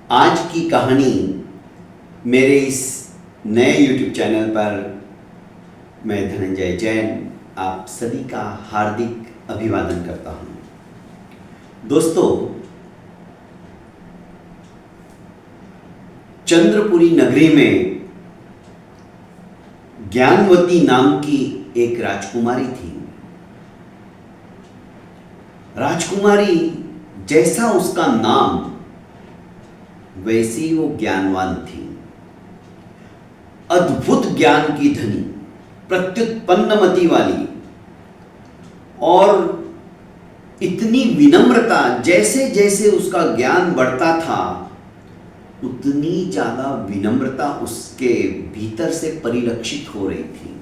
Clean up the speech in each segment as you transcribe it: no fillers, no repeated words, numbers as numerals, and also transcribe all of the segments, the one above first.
आज की कहानी मेरे इस नए YouTube चैनल पर मैं धनंजय जैन आप सभी का हार्दिक अभिवादन करता हूं। दोस्तों, चंद्रपुरी नगरी में ज्ञानवती नाम की एक राजकुमारी थी। राजकुमारी जैसा उसका नाम वैसी वो ज्ञानवान थी। अद्भुत ज्ञान की धनी, प्रत्युत्पन्नमति वाली और इतनी विनम्रता, जैसे जैसे उसका ज्ञान बढ़ता था उतनी ज्यादा विनम्रता उसके भीतर से परिलक्षित हो रही थी।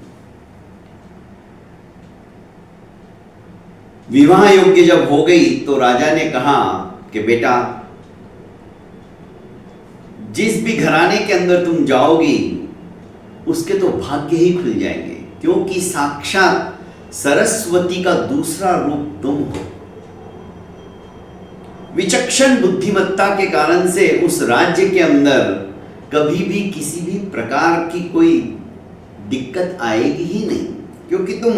विवाह योग्य जब हो गई तो राजा ने कहा कि बेटा, जिस भी घराने के अंदर तुम जाओगी उसके तो भाग्य ही खुल जाएंगे, क्योंकि साक्षात सरस्वती का दूसरा रूप तुम हो। विचक्षण बुद्धिमत्ता के कारण से उस राज्य के अंदर कभी भी किसी भी प्रकार की कोई दिक्कत आएगी ही नहीं, क्योंकि तुम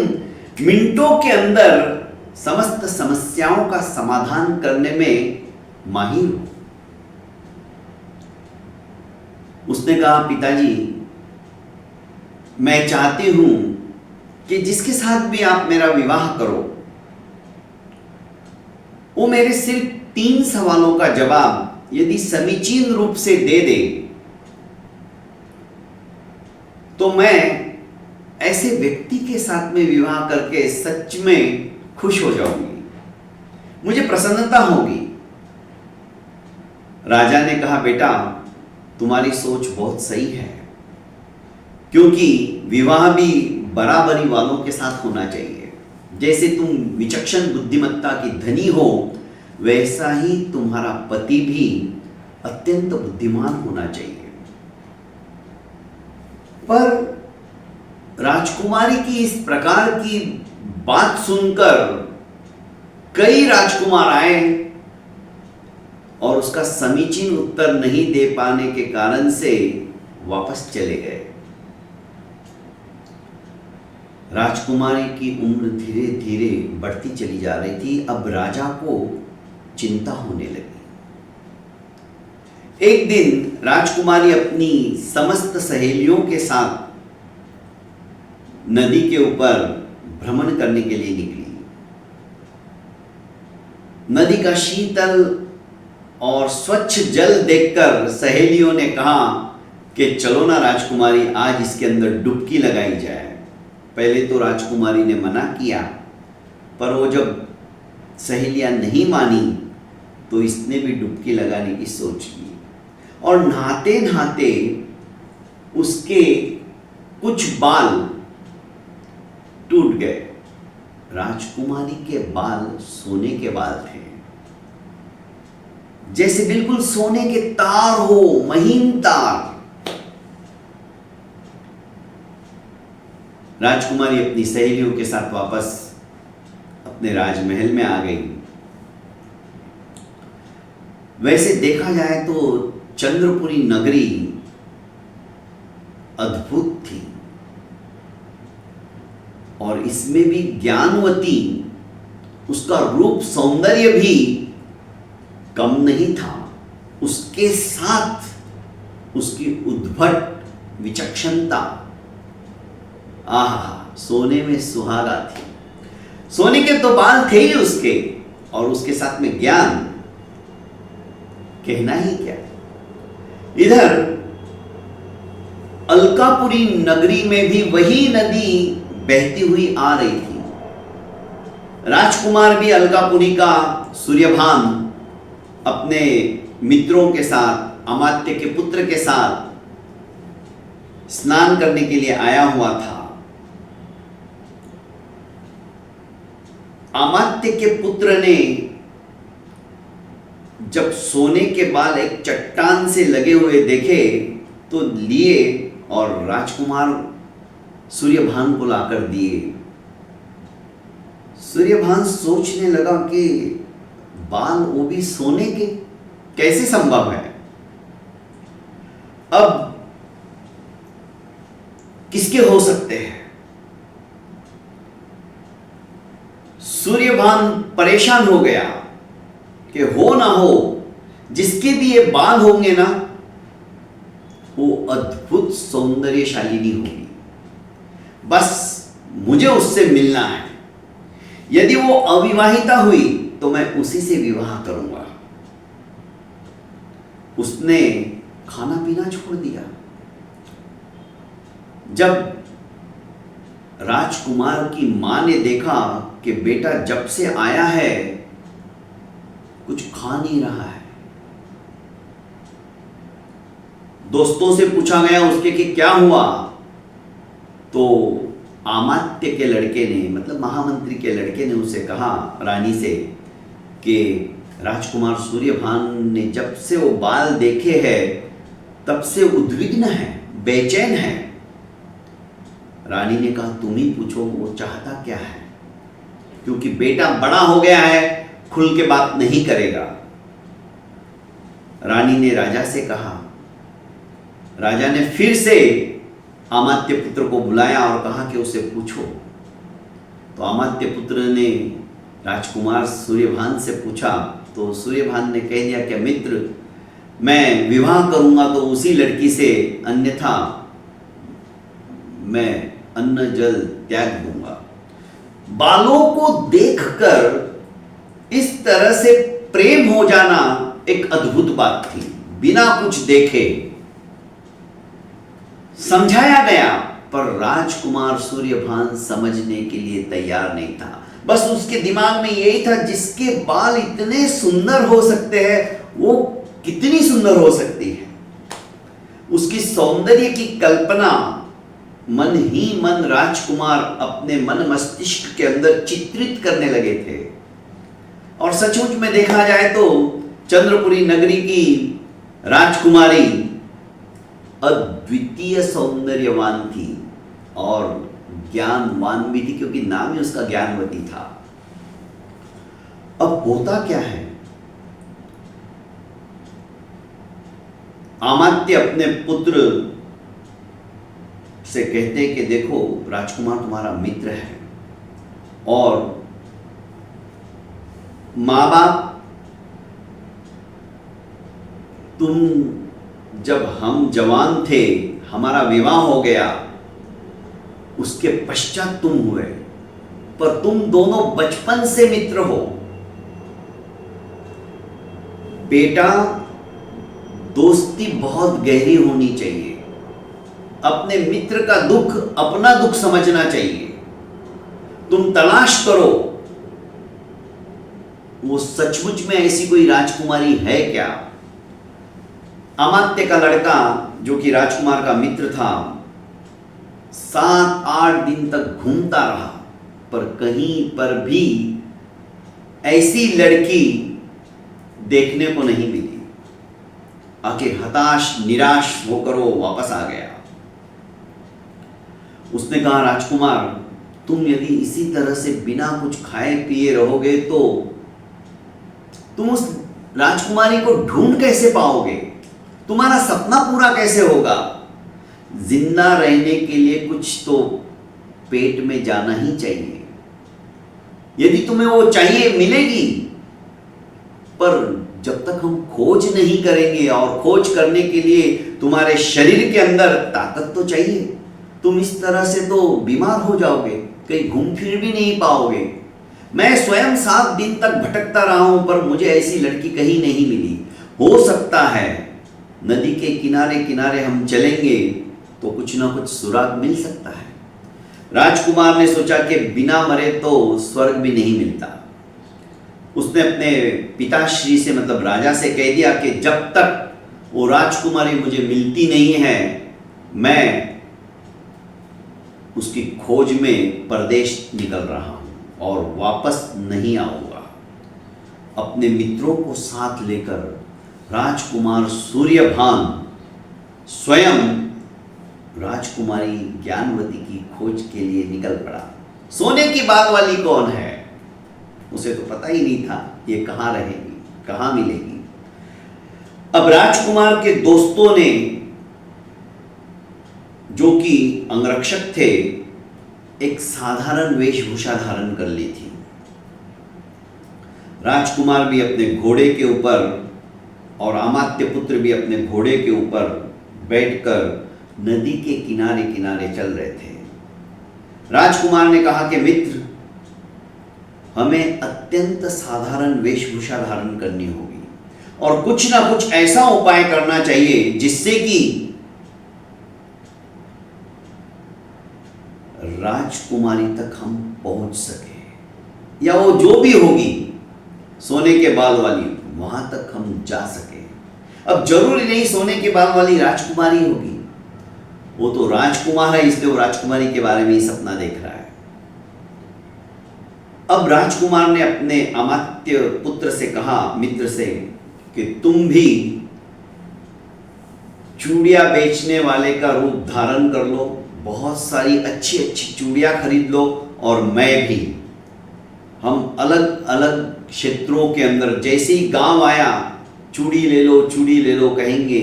मिनटों के अंदर समस्त समस्याओं का समाधान करने में माहिर हो। उसने कहा, पिताजी, मैं चाहती हूं कि जिसके साथ भी आप मेरा विवाह करो वो मेरे सिर्फ 3 सवालों का जवाब यदि समीचीन रूप से दे दे तो मैं ऐसे व्यक्ति के साथ में विवाह करके सच में खुश हो जाऊंगी, मुझे प्रसन्नता होगी। राजा ने कहा, बेटा, तुम्हारी सोच बहुत सही है, क्योंकि विवाह भी बराबरी वालों के साथ होना चाहिए। जैसे तुम विचक्षण बुद्धिमत्ता की धनी हो, वैसा ही तुम्हारा पति भी अत्यंत बुद्धिमान होना चाहिए। पर राजकुमारी की इस प्रकार की बात सुनकर कई राजकुमार आए और उसका समीचीन उत्तर नहीं दे पाने के कारण से वापस चले गए। राजकुमारी की उम्र धीरे धीरे बढ़ती चली जा रही थी। अब राजा को चिंता होने लगी। एक दिन राजकुमारी अपनी समस्त सहेलियों के साथ नदी के ऊपर भ्रमण करने के लिए निकली। नदी का शीतल और स्वच्छ जल देखकर सहेलियों ने कहा कि चलो ना राजकुमारी, आज इसके अंदर डुबकी लगाई जाए। पहले तो राजकुमारी ने मना किया, पर वो जब सहेलियां नहीं मानी तो इसने भी डुबकी लगाने की सोच ली और नहाते नहाते उसके कुछ बाल टूट गए। राजकुमारी के बाल सोने के बाल थे, जैसे बिल्कुल सोने के तार हो, महीन तार। राजकुमारी अपनी सहेलियों के साथ वापस अपने राजमहल में आ गई। वैसे देखा जाए तो चंद्रपुरी नगरी अद्भुत थी और इसमें भी ज्ञानवती, उसका रूप सौंदर्य भी कम नहीं था। उसके साथ उसकी उद्भट विचक्षणता, आहा, सोने में सुहागा थी। सोने के तो बाल थे ही उसके, और उसके साथ में ज्ञान, कहना ही क्या। इधर अलकापुरी नगरी में भी वही नदी बहती हुई आ रही थी। राजकुमार भी अलकापुरी का सूर्यभान अपने मित्रों के साथ, अमात्य के पुत्र के साथ स्नान करने के लिए आया हुआ था। अमात्य के पुत्र ने जब सोने के बाल एक चट्टान से लगे हुए देखे तो लिए और राजकुमार सूर्यभान को लाकर दिए। सूर्यभान सोचने लगा कि बाल वो भी सोने के, कैसे संभव है? अब किसके हो सकते हैं? सूर्यभान परेशान हो गया कि हो ना हो, जिसके भी ये बाल होंगे ना, वो अद्भुत सौंदर्यशालिनी होगी। बस मुझे उससे मिलना है। यदि वो अविवाहिता हुई तो मैं उसी से विवाह करूंगा। उसने खाना पीना छोड़ दिया। जब राजकुमार की मां ने देखा कि बेटा जब से आया है कुछ खा नहीं रहा है, दोस्तों से पूछा गया उसके कि क्या हुआ, तो अमात्य के लड़के ने, मतलब महामंत्री के लड़के ने उसे कहा, रानी से, कि राजकुमार सूर्यभान ने जब से वो बाल देखे हैं तब से उद्विग्न है, बेचैन है। रानी ने कहा तुम ही पूछो वो चाहता क्या है, क्योंकि बेटा बड़ा हो गया है, खुल के बात नहीं करेगा। रानी ने राजा से कहा। राजा ने फिर से अमात्य पुत्र को बुलाया और कहा कि उसे पूछो। तो अमात्य पुत्र ने राजकुमार सूर्यभान से पूछा, तो सूर्यभान ने कह दिया कि मित्र, मैं विवाह करूंगा तो उसी लड़की से, अन्यथा मैं अन्न जल त्याग दूंगा। बालों को देखकर इस तरह से प्रेम हो जाना एक अद्भुत बात थी। बिना कुछ देखे समझाया गया, पर राजकुमार सूर्यभान समझने के लिए तैयार नहीं था। बस उसके दिमाग में यही था, जिसके बाल इतने सुंदर हो सकते हैं वो कितनी सुंदर हो सकती है। उसकी सौंदर्य की कल्पना मन ही मन राजकुमार अपने मन मस्तिष्क के अंदर चित्रित करने लगे थे। और सचमुच में देखा जाए तो चंद्रपुरी नगरी की राजकुमारी अद्वितीय सौंदर्यवान थी और ज्ञानवान भी थी, क्योंकि नाम ही उसका ज्ञानवती था। अब होता क्या है, अमात्य अपने पुत्र से कहते कि देखो राजकुमार तुम्हारा मित्र है, और माँ बाप, तुम जब हम जवान थे हमारा विवाह हो गया, उसके पश्चात तुम हुए, पर तुम दोनों बचपन से मित्र हो। बेटा, दोस्ती बहुत गहरी होनी चाहिए। अपने मित्र का दुख अपना दुख समझना चाहिए। तुम तलाश करो वो सचमुच में ऐसी कोई राजकुमारी है क्या। अमात्य का लड़का जो कि राजकुमार का मित्र था 7-8 दिन तक घूमता रहा, पर कहीं पर भी ऐसी लड़की देखने को नहीं मिली। आखिर हताश निराश होकर वो वापस आ गया। उसने कहा राजकुमार, तुम यदि इसी तरह से बिना कुछ खाए पिए रहोगे तो तुम उस राजकुमारी को ढूंढ कैसे पाओगे, तुम्हारा सपना पूरा कैसे होगा। जिंदा रहने के लिए कुछ तो पेट में जाना ही चाहिए। यदि तुम्हें वो चाहिए मिलेगी, पर जब तक हम खोज नहीं करेंगे, और खोज करने के लिए तुम्हारे शरीर के अंदर ताकत तो चाहिए। तुम इस तरह से तो बीमार हो जाओगे, कहीं घूम फिर भी नहीं पाओगे। मैं स्वयं 7 दिन तक भटकता रहा हूं, पर मुझे ऐसी लड़की कहीं नहीं मिली। हो सकता है नदी के किनारे किनारे हम चलेंगे तो कुछ ना कुछ सुराग मिल सकता है। राजकुमार ने सोचा कि बिना मरे तो स्वर्ग भी नहीं मिलता। उसने अपने पिताश्री से, मतलब राजा से कह दिया कि जब तक वो राजकुमारी मुझे मिलती नहीं है, मैं उसकी खोज में परदेश निकल रहा हूं और वापस नहीं आऊंगा। अपने मित्रों को साथ लेकर राजकुमार सूर्यभान स्वयं राजकुमारी ज्ञानवती की खोज के लिए निकल पड़ा। सोने की बाल वाली कौन है, उसे तो पता ही नहीं था ये कहाँ रहेगी, कहाँ मिलेगी। अब राजकुमार के दोस्तों ने जो कि अंगरक्षक थे, एक साधारण वेशभूषा धारण कर ली थी। राजकुमार भी अपने घोड़े के ऊपर और अमात्य पुत्र भी अपने घोड़े के ऊपर बैठकर नदी के किनारे किनारे चल रहे थे। राजकुमार ने कहा कि मित्र, हमें अत्यंत साधारण वेशभूषा धारण करनी होगी और कुछ ना कुछ ऐसा उपाय करना चाहिए जिससे कि राजकुमारी तक हम पहुंच सके, या वो जो भी होगी सोने के बाल वाली, वहां तक हम जा सके। अब जरूरी नहीं सोने के बाल वाली राजकुमारी होगी, वो तो राजकुमार है, इसलिए वो राजकुमारी के बारे में ही सपना देख रहा है। अब राजकुमार ने अपने अमात्य पुत्र से कहा, मित्र से, कि तुम भी चूड़िया बेचने वाले का रूप धारण कर लो, बहुत सारी अच्छी अच्छी चूड़ियां खरीद लो, और मैं भी, हम अलग अलग क्षेत्रों के अंदर, जैसे ही गांव आया चूड़ी ले लो चूड़ी ले लो कहेंगे,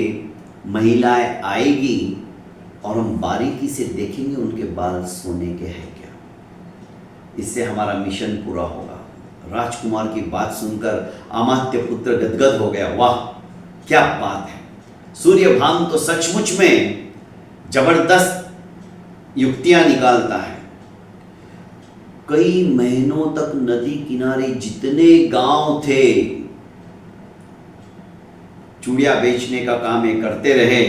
महिलाएं आएगी और हम बारीकी से देखेंगे उनके बाल सोने के हैं क्या। इससे हमारा मिशन पूरा होगा। राजकुमार की बात सुनकर अमात्य पुत्र गदगद हो गया। वाह, क्या बात है! सूर्यभान तो सचमुच में जबरदस्त युक्तियां निकालता है। कई महीनों तक नदी किनारे जितने गांव थे, चूड़िया बेचने का काम ये करते रहे,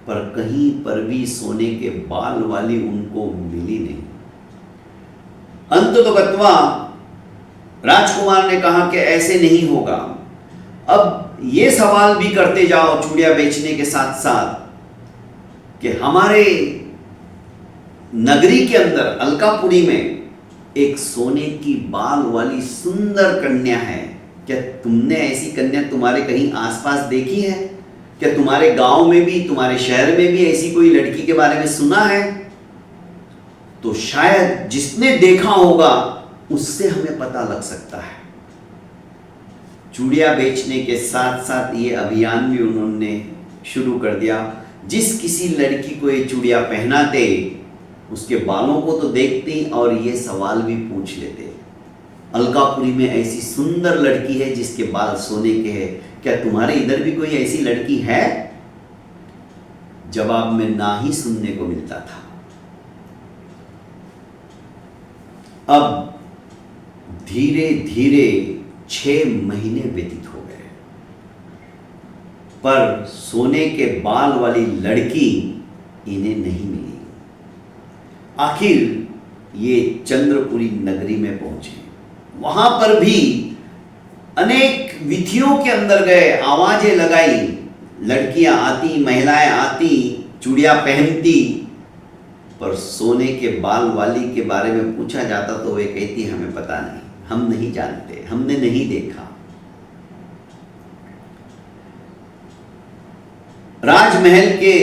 पर कहीं पर भी सोने के बाल वाली उनको मिली नहीं। अंततोगत्वा राजकुमार ने कहा कि ऐसे नहीं होगा, अब ये सवाल भी करते जाओ चूड़िया बेचने के साथ साथ कि हमारे नगरी के अंदर अलकापुरी में एक सोने की बाल वाली सुंदर कन्या है, क्या तुमने ऐसी कन्या तुम्हारे कहीं आसपास देखी है? क्या तुम्हारे गांव में भी, तुम्हारे शहर में भी ऐसी कोई लड़की के बारे में सुना है? तो शायद जिसने देखा होगा उससे हमें पता लग सकता है। चूड़िया बेचने के साथ साथ ये अभियान भी उन्होंने शुरू कर दिया। जिस किसी लड़की को ये चूड़िया पहनाते, उसके बालों को तो देखते और ये सवाल भी पूछ लेते, अलकापुरी में ऐसी सुंदर लड़की है जिसके बाल सोने के हैं, क्या तुम्हारे इधर भी कोई ऐसी लड़की है? जवाब में ना ही सुनने को मिलता था। अब धीरे धीरे 6 महीने व्यतीत हो गए, पर सोने के बाल वाली लड़की इन्हें नहीं मिली। आखिर ये चंद्रपुरी नगरी में पहुंचे। वहां पर भी अनेक विधियों के अंदर गए, आवाजें लगाई, लड़कियां आती, महिलाएं आती, चूड़िया पहनती, पर सोने के बाल वाली के बारे में पूछा जाता तो वे कहती हमें पता नहीं, हम नहीं जानते, हमने नहीं देखा। राजमहल के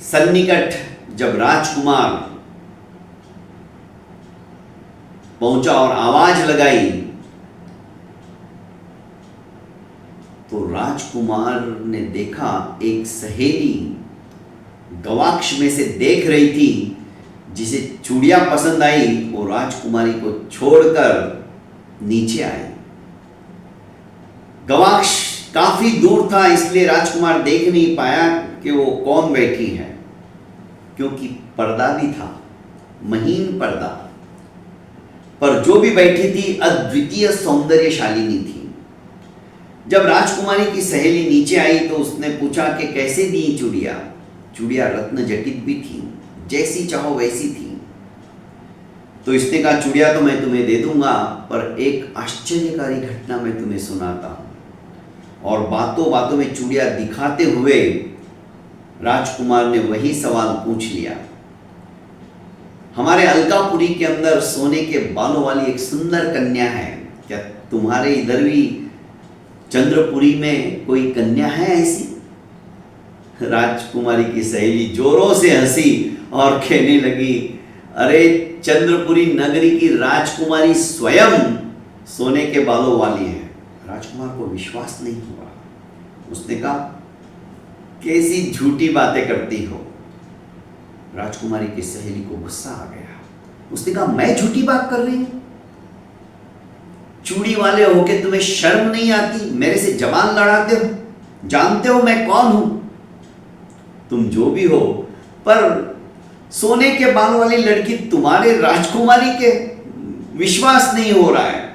सन्निकट जब राजकुमार पहुंचा और आवाज लगाई, तो राजकुमार ने देखा एक सहेली गवाक्ष में से देख रही थी, जिसे चूड़िया पसंद आई, वो राजकुमारी को छोड़कर नीचे आई। गवाक्ष काफी दूर था, इसलिए राजकुमार देख नहीं पाया कि वो कौन बैठी है, क्योंकि पर्दा भी था, महीन पर्दा। पर जो भी बैठी थी अद्वितीय सौंदर्यशालिनी थी। जब राजकुमारी की सहेली नीचे आई तो उसने पूछा कि कैसे दी चूड़िया? चूड़िया रत्न जटित भी थी, जैसी चाहो वैसी थी। तो इसने कहा चूड़िया तो मैं तुम्हें दे दूंगा, पर एक आश्चर्यकारी घटना मैं तुम्हें सुनाता हूं। और बातों बातों में चूड़िया दिखाते हुए राजकुमार ने वही सवाल पूछ लिया। हमारे अलकापुरी के अंदर सोने के बालों वाली एक सुंदर कन्या है, क्या तुम्हारे इधर भी चंद्रपुरी में कोई कन्या है ऐसी? राजकुमारी की सहेली जोरों से हंसी और कहने लगी, अरे चंद्रपुरी नगरी की राजकुमारी स्वयं सोने के बालों वाली है। राजकुमार को विश्वास नहीं हुआ। उसने कहा कैसी झूठी बातें करती हो? राजकुमारी की सहेली को गुस्सा आ गया। उसने कहा, मैं झूठी बात कर रही हूं? चूड़ी वाले होके तुम्हें शर्म नहीं आती? मेरे से जबान लड़ाते हो? जानते हो मैं कौन हूं? तुम जो भी हो, पर सोने के बालों वाली लड़की तुम्हारे राजकुमारी के विश्वास नहीं हो रहा है।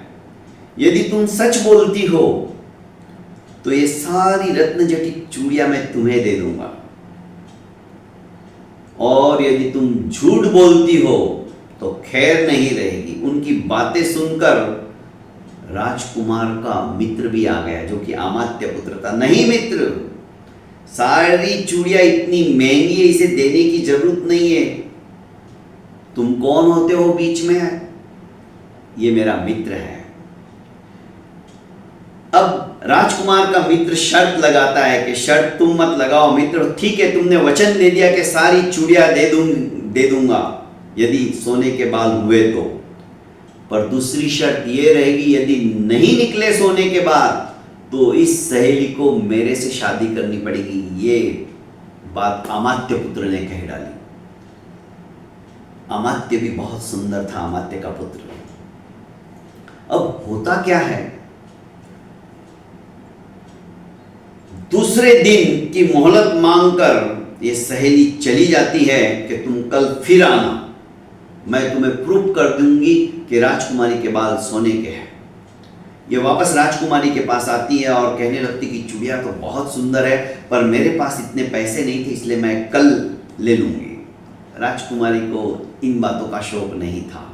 यदि तुम सच बोलती हो तो ये सारी रत्न जटित चूड़ियां मैं तुम्हें दे दूंगा, और यदि तुम झूठ बोलती हो तो खैर नहीं रहेगी। उनकी बातें सुनकर राजकुमार का मित्र भी आ गया, जो कि अमात्य पुत्र था। नहीं मित्र, सारी चूड़ियां इतनी महंगी है, इसे देने की जरूरत नहीं है। तुम कौन होते हो बीच में? ये मेरा मित्र है। अब राजकुमार का मित्र शर्त लगाता है कि शर्त तुम मत लगाओ मित्र, ठीक है, तुमने वचन दे दिया कि सारी चूड़ियां दे दूंगा यदि सोने के बाल हुए तो, पर दूसरी शर्त यह रहेगी, यदि नहीं निकले सोने के बाल तो इस सहेली को मेरे से शादी करनी पड़ेगी। ये बात अमात्य पुत्र ने कह डाली। अमात्य भी बहुत सुंदर था, अमात्य का पुत्र। अब होता क्या है, दूसरे दिन की मोहलत मांगकर ये सहेली चली जाती है कि तुम कल फिर आना, मैं तुम्हें प्रूव कर दूंगी कि राजकुमारी के बाल सोने के हैं। ये वापस राजकुमारी के पास आती है और कहने लगती कि चूड़ियां तो बहुत सुंदर है, पर मेरे पास इतने पैसे नहीं थे, इसलिए मैं कल ले लूंगी। राजकुमारी को इन बातों का शौक नहीं था,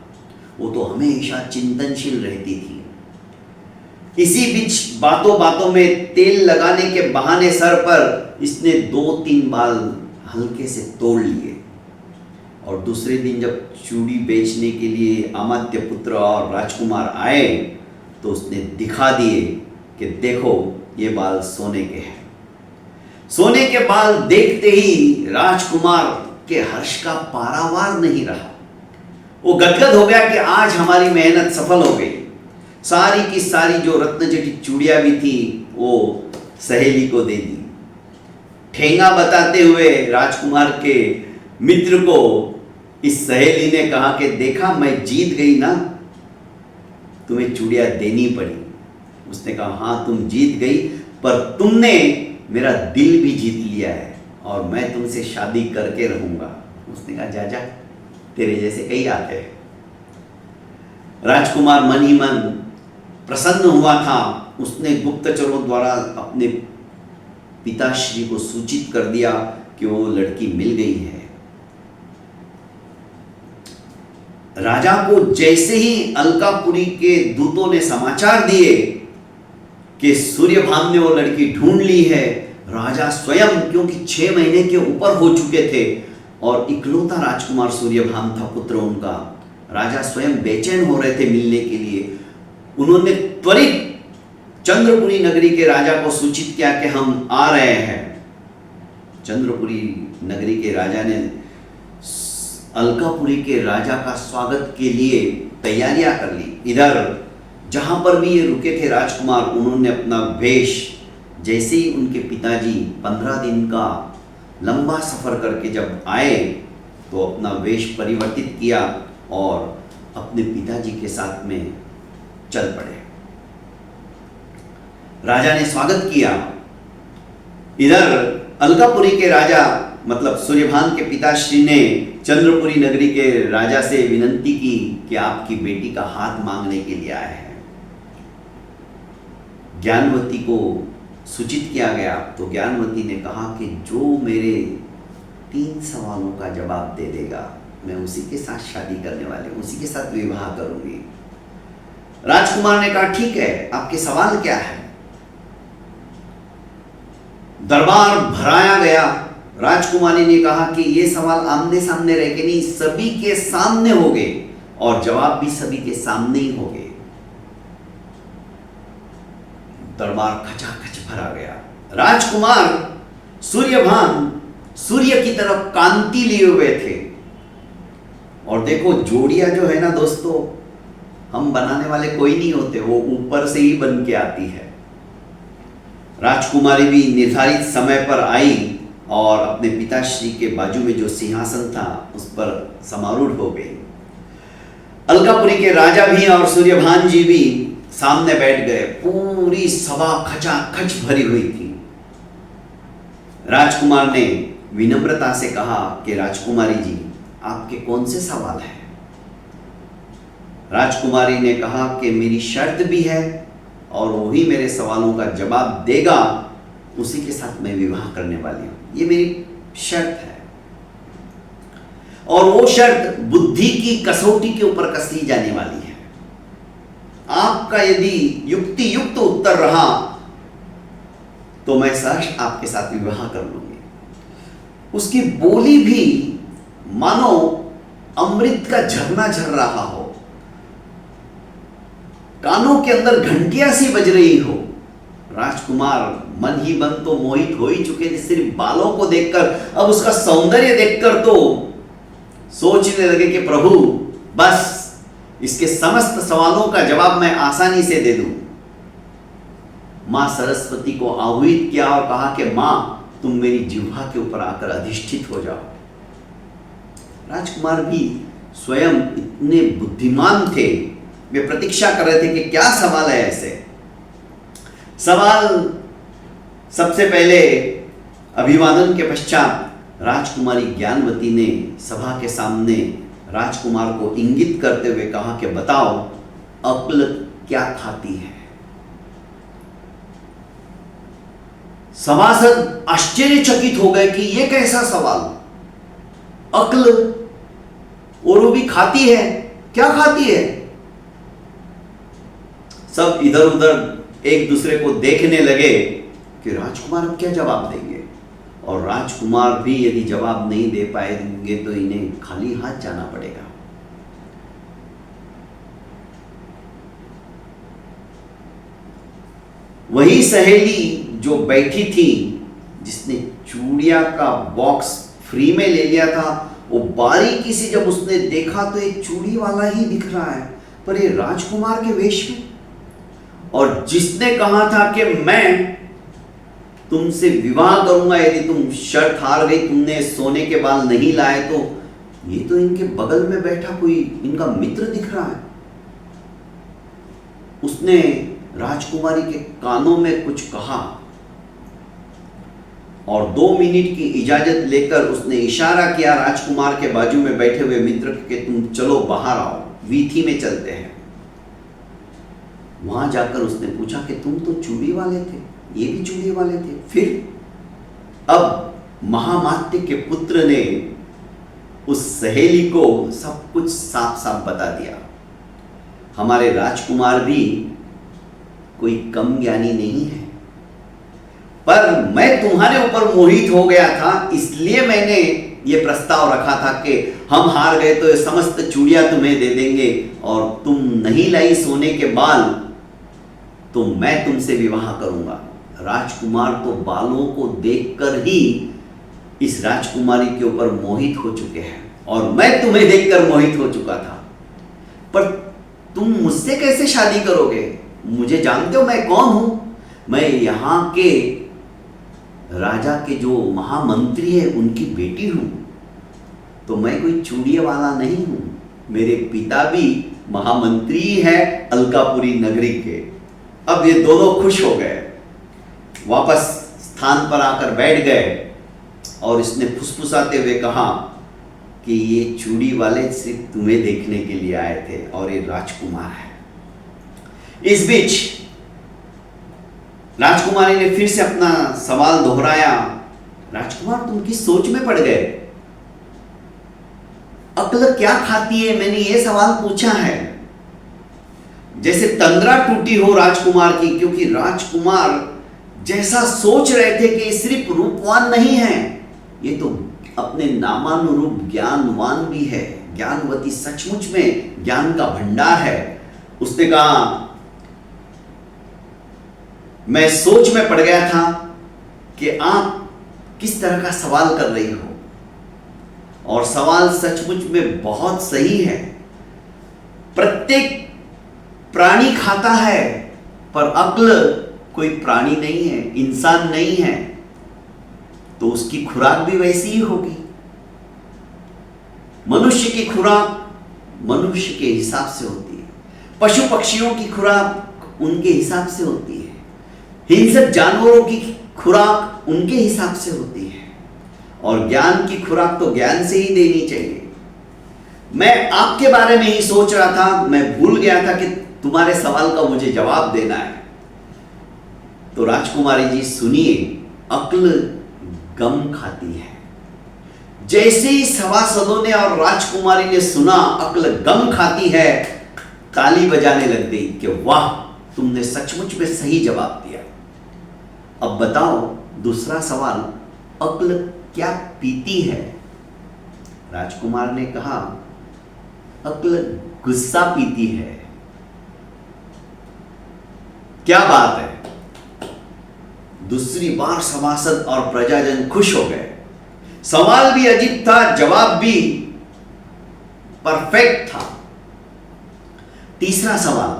वो तो हमेशा चिंतनशील रहती थी। इसी बीच बातों बातों में तेल लगाने के बहाने सर पर इसने 2-3 बाल हल्के से तोड़ लिए, और दूसरे दिन जब चूड़ी बेचने के लिए अमात्य पुत्र और राजकुमार आए तो उसने दिखा दिए कि देखो ये बाल सोने के हैं। सोने के बाल देखते ही राजकुमार के हर्ष का पारावार नहीं रहा। वो गदगद हो गया कि आज हमारी मेहनत सफल हो गई। सारी की सारी जो रत्नजटित चूड़ियां भी थी वो सहेली को दे दी। ठेंगा बताते हुए राजकुमार के मित्र को इस सहेली ने कहा कि देखा, मैं जीत गई ना, तुम्हें चूड़ियां देनी पड़ी। उसने कहा, हाँ तुम जीत गई, पर तुमने मेरा दिल भी जीत लिया है और मैं तुमसे शादी करके रहूंगा। उसने कहा, जा जा, तेरे जैसे कई आते हैं। राजकुमार मन ही मन प्रसन्न हुआ था। उसने गुप्तचरों द्वारा अपने पिताश्री को सूचित कर दिया कि वो लड़की मिल गई है। राजा को जैसे ही अलकापुरी के दूतों ने समाचार दिए कि सूर्यभान ने वो लड़की ढूंढ ली है, राजा स्वयं, क्योंकि 6 महीने के ऊपर हो चुके थे और इकलौता राजकुमार सूर्यभान था पुत्र उनका, राजा स्वयं बेचैन हो रहे थे मिलने के लिए। उन्होंने त्वरित चंद्रपुरी नगरी के राजा को सूचित किया कि हम आ रहे हैं। चंद्रपुरी नगरी के राजा ने अलकापुरी के राजा का स्वागत के लिए तैयारियां कर ली। इधर जहां पर भी ये रुके थे राजकुमार, उन्होंने अपना वेश, जैसे ही उनके पिताजी 15 दिन का लंबा सफर करके जब आए तो अपना वेश परिवर्तित किया और अपने पिताजी के साथ में चल पड़े। राजा ने स्वागत किया। इधर अलकापुरी के राजा मतलब सूर्यभान के पिताश्री ने चंद्रपुरी नगरी के राजा से विनंती की कि आपकी बेटी का हाथ मांगने के लिए आए हैं। ज्ञानवती को सूचित किया गया तो ज्ञानवती ने कहा कि जो मेरे 3 सवालों का जवाब दे देगा मैं उसी के साथ शादी करने वाली हूं, उसी के साथ विवाह करूंगी। राजकुमार ने कहा, ठीक है, आपके सवाल क्या है? दरबार भराया गया। राजकुमारी ने कहा कि ये सवाल आमने सामने रह के नहीं, सभी के सामने होंगे और जवाब भी सभी के सामने ही होंगे। दरबार खचाखच भरा गया। राजकुमार सूर्यभान सूर्य की तरफ कांति लिए हुए थे। और देखो, जोड़ियां जो है ना दोस्तों, हम बनाने वाले कोई नहीं होते, वो ऊपर से ही बन के आती है। राजकुमारी भी निर्धारित समय पर आई और अपने पिताश्री के बाजू में जो सिंहासन था उस पर समारूढ़ हो गई। अलकापुरी के राजा भी और सूर्यभान जी भी सामने बैठ गए। पूरी सभा खचाखच भरी हुई थी। राजकुमार ने विनम्रता से कहा कि राजकुमारी जी, आपके कौन से सवाल हैं? राजकुमारी ने कहा कि मेरी शर्त भी है और वही मेरे सवालों का जवाब देगा, उसी के साथ मैं विवाह करने वाली हूं। ये मेरी शर्त है और वो शर्त बुद्धि की कसौटी के ऊपर कस ली जाने वाली है। आपका यदि युक्ति युक्त उत्तर रहा तो मैं सहर्ष आपके साथ विवाह कर लूंगी। उसकी बोली भी मानो अमृत का झरना झर रहा हो, कानों के अंदर घंटियां सी बज रही हो। राजकुमार मन ही मन तो मोहित हो ही चुके थे सिर्फ बालों को देखकर। अब उसका सौंदर्य देखकर तो सोचने लगे कि प्रभु, बस इसके समस्त सवालों का जवाब मैं आसानी से दे दूं। मां सरस्वती को आह्वान किया और कहा कि मां, तुम मेरी जिह्वा के ऊपर आकर अधिष्ठित हो जाओ। राजकुमार भी स्वयं इतने बुद्धिमान थे, वे प्रतीक्षा कर रहे थे कि क्या सवाल है। ऐसे सवाल सबसे पहले अभिवादन के पश्चात राजकुमारी ज्ञानवती ने सभा के सामने राजकुमार को इंगित करते हुए कहा कि बताओ, अक्ल क्या खाती है? सभासद आश्चर्यचकित हो गए कि यह कैसा सवाल, अक्ल और वो भी खाती है? क्या खाती है? सब इधर उधर एक दूसरे को देखने लगे कि राजकुमार अब क्या जवाब देंगे। और राजकुमार भी यदि जवाब नहीं दे पाएंगे तो इन्हें खाली हाथ जाना पड़ेगा। वही सहेली जो बैठी थी, जिसने चूड़िया का बॉक्स फ्री में ले लिया था, वो बारीकी से जब उसने देखा तो एक चूड़ी वाला ही दिख रहा है, पर ये राजकुमार के वेश में। और जिसने कहा था कि मैं तुमसे विवाह करूंगा यदि तुम शर्त हार गई, तुमने सोने के बाल नहीं लाए, तो ये तो इनके बगल में बैठा कोई इनका मित्र दिख रहा है। उसने राजकुमारी के कानों में कुछ कहा और 2 मिनट की इजाजत लेकर उसने इशारा किया राजकुमार के बाजू में बैठे हुए मित्र के, तुम चलो बाहर आओ, वीथी में चलते हैं। वहां जाकर उसने पूछा कि तुम तो चूड़ी वाले थे, ये भी चूड़ी वाले थे। फिर अब महामात्य के पुत्र ने उस सहेली को सब कुछ साफ साफ बता दिया। हमारे राजकुमार भी कोई कम ज्ञानी नहीं है, पर मैं तुम्हारे ऊपर मोहित हो गया था, इसलिए मैंने ये प्रस्ताव रखा था कि हम हार गए तो ये समस्त चूड़ियां तुम्हें दे देंगे और तुम नहीं लाई सोने के बाल तो मैं तुमसे विवाह करूंगा। राजकुमार तो बालों को देखकर ही इस राजकुमारी के ऊपर मोहित हो चुके हैं और मैं तुम्हें देखकर मोहित हो चुका था, पर तुम मुझसे कैसे शादी करोगे? मुझे जानते हो मैं कौन हूं? मैं यहाँ के राजा के जो महामंत्री है उनकी बेटी हूं, तो मैं कोई चूड़िया वाला नहीं हूं। मेरे पिता भी महामंत्री है अलकापुरी नगरी के। अब ये दोनों खुश हो गए, वापस स्थान पर आकर बैठ गए और इसने फुसफुसाते हुए कहा कि ये चूड़ी वाले सिर्फ तुम्हें देखने के लिए आए थे और ये राजकुमार है। इस बीच राजकुमारी ने फिर से अपना सवाल दोहराया। राजकुमार, तुम किस सोच में पड़ गए? अक्ल क्या खाती है, मैंने ये सवाल पूछा है। जैसे तंद्रा टूटी हो राजकुमार की, क्योंकि राजकुमार जैसा सोच रहे थे कि सिर्फ रूपवान नहीं है, ये तो अपने नामानुरूप ज्ञानवान भी है। ज्ञानवती सचमुच में ज्ञान का भंडार है। उसने कहा, मैं सोच में पड़ गया था कि आप किस तरह का सवाल कर रही हो, और सवाल सचमुच में बहुत सही है। प्रत्येक प्राणी खाता है, पर अक्ल कोई प्राणी नहीं है, इंसान नहीं है। तो उसकी खुराक भी वैसी ही होगी। मनुष्य की खुराक मनुष्य के हिसाब से होती है, पशु पक्षियों की खुराक उनके हिसाब से होती है, हिंसक जानवरों की खुराक उनके हिसाब से होती है, और ज्ञान की खुराक तो ज्ञान से ही देनी चाहिए। मैं आपके बारे में ही सोच रहा था, मैं भूल गया था कि तुम्हारे सवाल का मुझे जवाब देना है। तो राजकुमारी जी सुनिए, अक्ल गम खाती है। जैसे ही सभासदों ने और राजकुमारी ने सुना अक्ल गम खाती है, ताली बजाने लग गई कि वाह, तुमने सचमुच में सही जवाब दिया। अब बताओ दूसरा सवाल, अक्ल क्या पीती है? राजकुमार ने कहा, अक्ल गुस्सा पीती है। क्या बात है! दूसरी बार सभासद और प्रजाजन खुश हो गए। सवाल भी अजीब था, जवाब भी परफेक्ट था। तीसरा सवाल,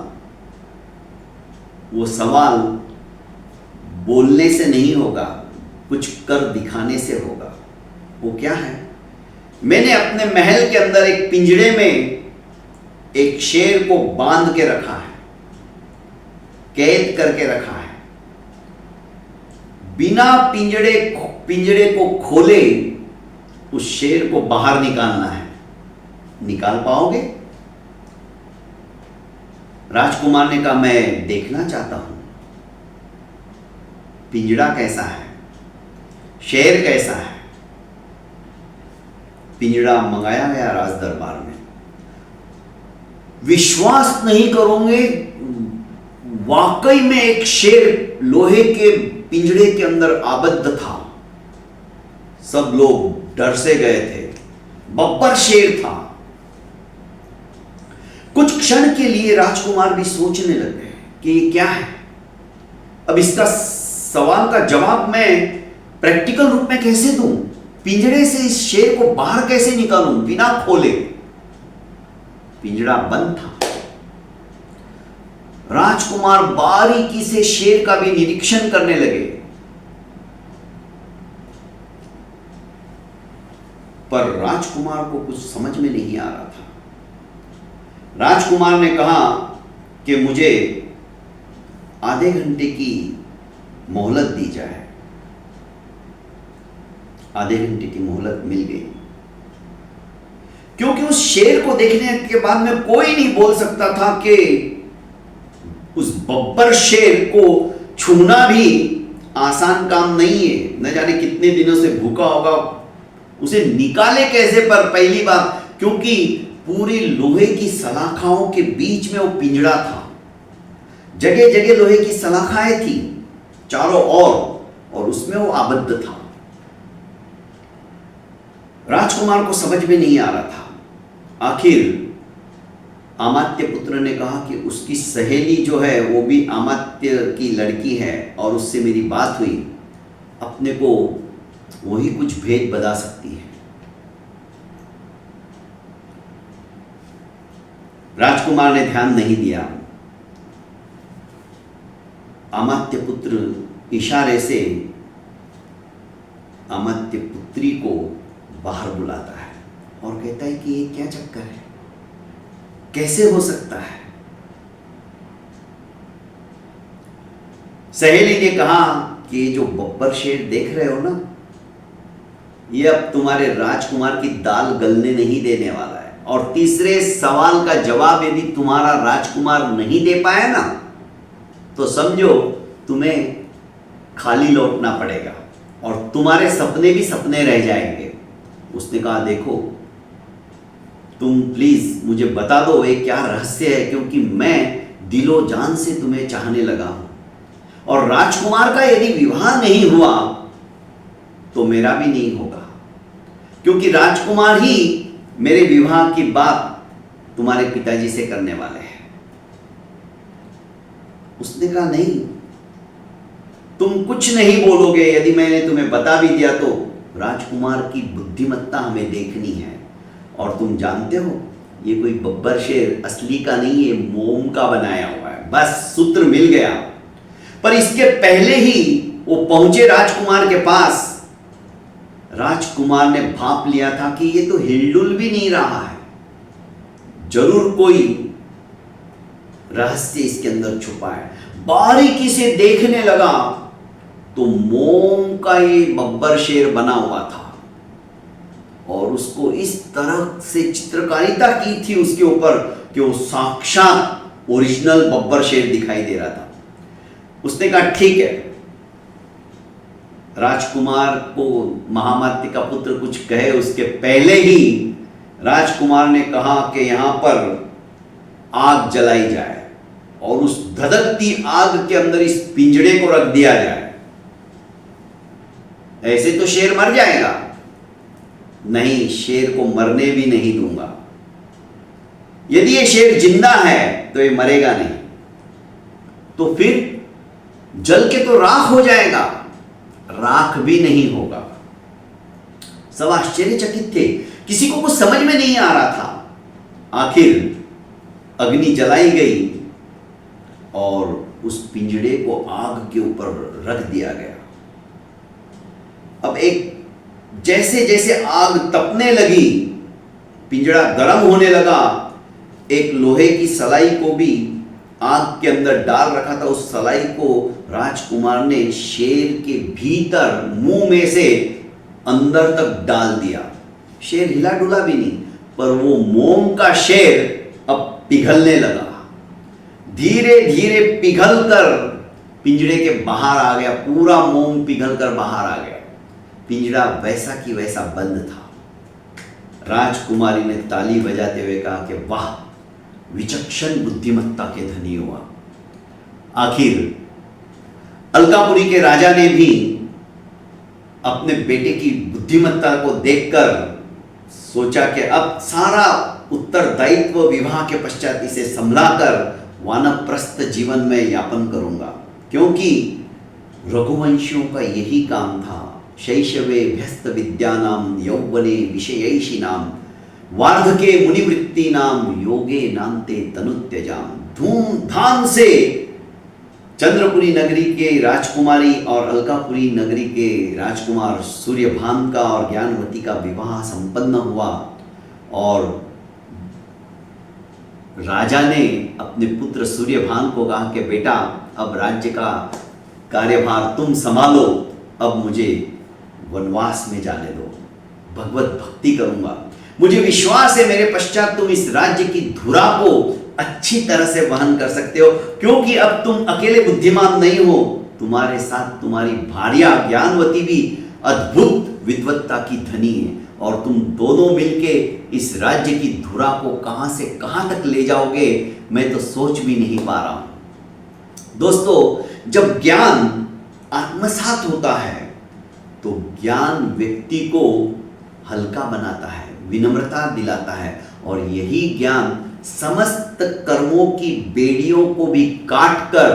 वो सवाल बोलने से नहीं होगा, कुछ कर दिखाने से होगा। वो क्या है? मैंने अपने महल के अंदर एक पिंजड़े में एक शेर को बांध के रखा है, कैद करके रखा है। बिना पिंजड़े को खोले उस शेर को बाहर निकालना है। निकाल पाओगे? राजकुमार ने कहा, मैं देखना चाहता हूं पिंजड़ा कैसा है, शेर कैसा है। पिंजड़ा मंगाया गया राज दरबार में। विश्वास नहीं करोगे, वाकई में एक शेर लोहे के पिंजड़े के अंदर आबद्ध था। सब लोग डर से गए थे, बब्बर शेर था। कुछ क्षण के लिए राजकुमार भी सोचने लगे कि ये क्या है। अब इसका सवाल का जवाब मैं प्रैक्टिकल रूप में कैसे दूं? पिंजड़े से इस शेर को बाहर कैसे निकालूं बिना खोले? पिंजड़ा बंद था। राजकुमार बारीकी से शेर का भी निरीक्षण करने लगे, पर राजकुमार को कुछ समझ में नहीं आ रहा था। राजकुमार ने कहा कि मुझे आधे घंटे की मोहलत दी जाए। आधे घंटे की मोहलत मिल गई, क्योंकि उस शेर को देखने के बाद में कोई नहीं बोल सकता था कि उस बब्बर शेर को छूना भी आसान काम नहीं है। न जाने कितने दिनों से भूखा होगा, उसे निकाले कैसे? पर पहली बात, क्योंकि पूरी लोहे की सलाखाओं के बीच में वो पिंजड़ा था। जगह जगह लोहे की सलाखाएं थी चारों ओर, और उसमें वो आबद्ध था। राजकुमार को समझ में नहीं आ रहा था। आखिर अमात्य पुत्र ने कहा कि उसकी सहेली जो है वो भी अमात्य की लड़की है, और उससे मेरी बात हुई, अपने को वही कुछ भेद बता सकती है। राजकुमार ने ध्यान नहीं दिया। अमात्य पुत्र इशारे से अमात्य पुत्री को बाहर बुलाता है और कहता है कि ये क्या चक्कर है, कैसे हो सकता है? सहेली ने कहा कि ये जो बब्बर शेर देख रहे हो ना, ये अब तुम्हारे राजकुमार की दाल गलने नहीं देने वाला है। और तीसरे सवाल का जवाब यदि तुम्हारा राजकुमार नहीं दे पाया ना, तो समझो तुम्हें खाली लौटना पड़ेगा और तुम्हारे सपने भी सपने रह जाएंगे। उसने कहा, देखो तुम प्लीज मुझे बता दो ये क्या रहस्य है, क्योंकि मैं दिलो जान से तुम्हें चाहने लगा हूं, और राजकुमार का यदि विवाह नहीं हुआ तो मेरा भी नहीं होगा, क्योंकि राजकुमार ही मेरे विवाह की बात तुम्हारे पिताजी से करने वाले हैं। उसने कहा, नहीं, तुम कुछ नहीं बोलोगे। यदि मैंने तुम्हें बता भी दिया तो राजकुमार की बुद्धिमत्ता हमें देखनी है, और तुम जानते हो ये कोई बब्बर शेर असली का नहीं है, मोम का बनाया हुआ है। बस सूत्र मिल गया। पर इसके पहले ही वो पहुंचे राजकुमार के पास, राजकुमार ने भांप लिया था कि ये तो हिलडुल भी नहीं रहा है, जरूर कोई रहस्य इसके अंदर छुपा है। बारीकी से देखने लगा तो मोम का ये बब्बर शेर बना हुआ था और उसको इस तरह से चित्रकारिता की थी उसके ऊपर कि वो साक्षात ओरिजिनल बब्बर शेर दिखाई दे रहा था। उसने कहा ठीक है, राजकुमार को महामात्य का पुत्र कुछ कहे उसके पहले ही राजकुमार ने कहा कि यहां पर आग जलाई जाए और उस धधकती आग के अंदर इस पिंजड़े को रख दिया जाए। ऐसे तो शेर मर जाएगा, नहीं, शेर को मरने भी नहीं दूंगा। यदि ये शेर जिंदा है तो ये मरेगा नहीं, तो फिर जल के तो राख हो जाएगा, राख भी नहीं होगा। सब आश्चर्यचकित थे, किसी को कुछ समझ में नहीं आ रहा था। आखिर अग्नि जलाई गई और उस पिंजड़े को आग के ऊपर रख दिया गया। अब एक जैसे जैसे आग तपने लगी, पिंजड़ा गर्म होने लगा, एक लोहे की सलाई को भी आग के अंदर डाल रखा था। उस सलाई को राजकुमार ने शेर के भीतर मुंह में से अंदर तक डाल दिया। शेर हिला डुला भी नहीं, पर वो मोम का शेर अब पिघलने लगा। धीरे धीरे पिघल कर पिंजड़े के बाहर आ गया, पूरा मोम पिघल कर बाहर आ गया। पिंजड़ा वैसा की वैसा बंद था। राजकुमारी ने ताली बजाते हुए कहा कि वाह, विचक्षण बुद्धिमत्ता के धनी हुआ। आखिर अलकापुरी के राजा ने भी अपने बेटे की बुद्धिमत्ता को देखकर सोचा कि अब सारा उत्तरदायित्व विवाह के पश्चात इसे संभलाकर वानप्रस्थ जीवन में यापन करूंगा, क्योंकि रघुवंशियों का यही काम था। शैशवे व्यस्त विद्यानाम यौवने विषयैषिनाम वार्धके मुनिवृत्तिनाम योगे नान्ते तनुत्यजाम। धूमधाम से चंद्रपुरी नगरी के राजकुमारी और अलकापुरी नगरी के राजकुमार सूर्यभान का और ज्ञानवती का विवाह संपन्न हुआ और राजा ने अपने पुत्र सूर्यभान को कहा कि बेटा, अब राज्य का कार्यभार तुम संभालो, अब मुझे वनवास में जाने दो, भगवत भक्ति करूंगा। मुझे विश्वास है मेरे पश्चात तुम इस राज्य की धुरा को अच्छी तरह से वहन कर सकते हो, क्योंकि अब तुम अकेले बुद्धिमान नहीं हो, तुम्हारे साथ तुम्हारी भार्या ज्ञानवती भी अद्भुत विद्वत्ता की धनी है और तुम दोनों मिलके इस राज्य की धुरा को कहां से कहां तक ले जाओगे, मैं तो सोच भी नहीं पा रहा हूं। दोस्तों, जब ज्ञान आत्मसात होता है तो ज्ञान व्यक्ति को हल्का बनाता है, विनम्रता दिलाता है और यही ज्ञान समस्त कर्मों की बेड़ियों को भी काटकर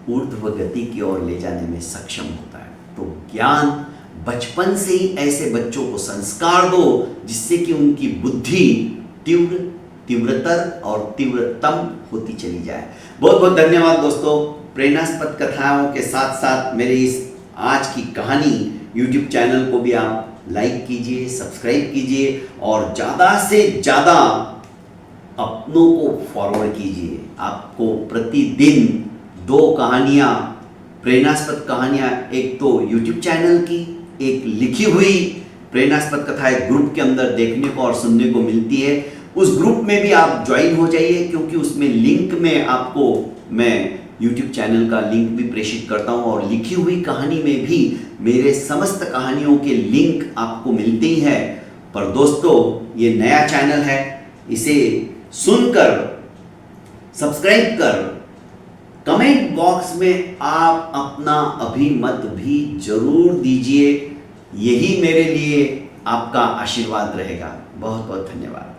ऊर्ध्व गति की ओर ले जाने में सक्षम होता है। तो ज्ञान बचपन से ही ऐसे बच्चों को संस्कार दो जिससे कि उनकी बुद्धि तीव्रतर और तीव्रतम होती चली जाए। बहुत बहुत धन्यवाद दोस्तों। प्रेरणास्पद कथाओं के साथ साथ मेरे इस आज की कहानी YouTube चैनल को भी आप लाइक कीजिए, सब्सक्राइब कीजिए और ज़्यादा से ज़्यादा अपनों को फॉरवर्ड कीजिए। आपको प्रतिदिन 2 कहानियाँ, प्रेरणास्पद कहानियाँ, एक तो YouTube चैनल की, एक लिखी हुई प्रेरणास्पद कथाएं ग्रुप के अंदर देखने को और सुनने को मिलती है। उस ग्रुप में भी आप ज्वाइन हो जाइए, क्योंकि उसमें लिंक में आपको मैं YouTube चैनल का लिंक भी प्रेषित करता हूं और लिखी हुई कहानी में भी मेरे समस्त कहानियों के लिंक आपको मिलते ही है। पर दोस्तों, ये नया चैनल है, इसे सुनकर सब्सक्राइब कर कमेंट बॉक्स में आप अपना अभिमत भी जरूर दीजिए। यही मेरे लिए आपका आशीर्वाद रहेगा। बहुत बहुत धन्यवाद।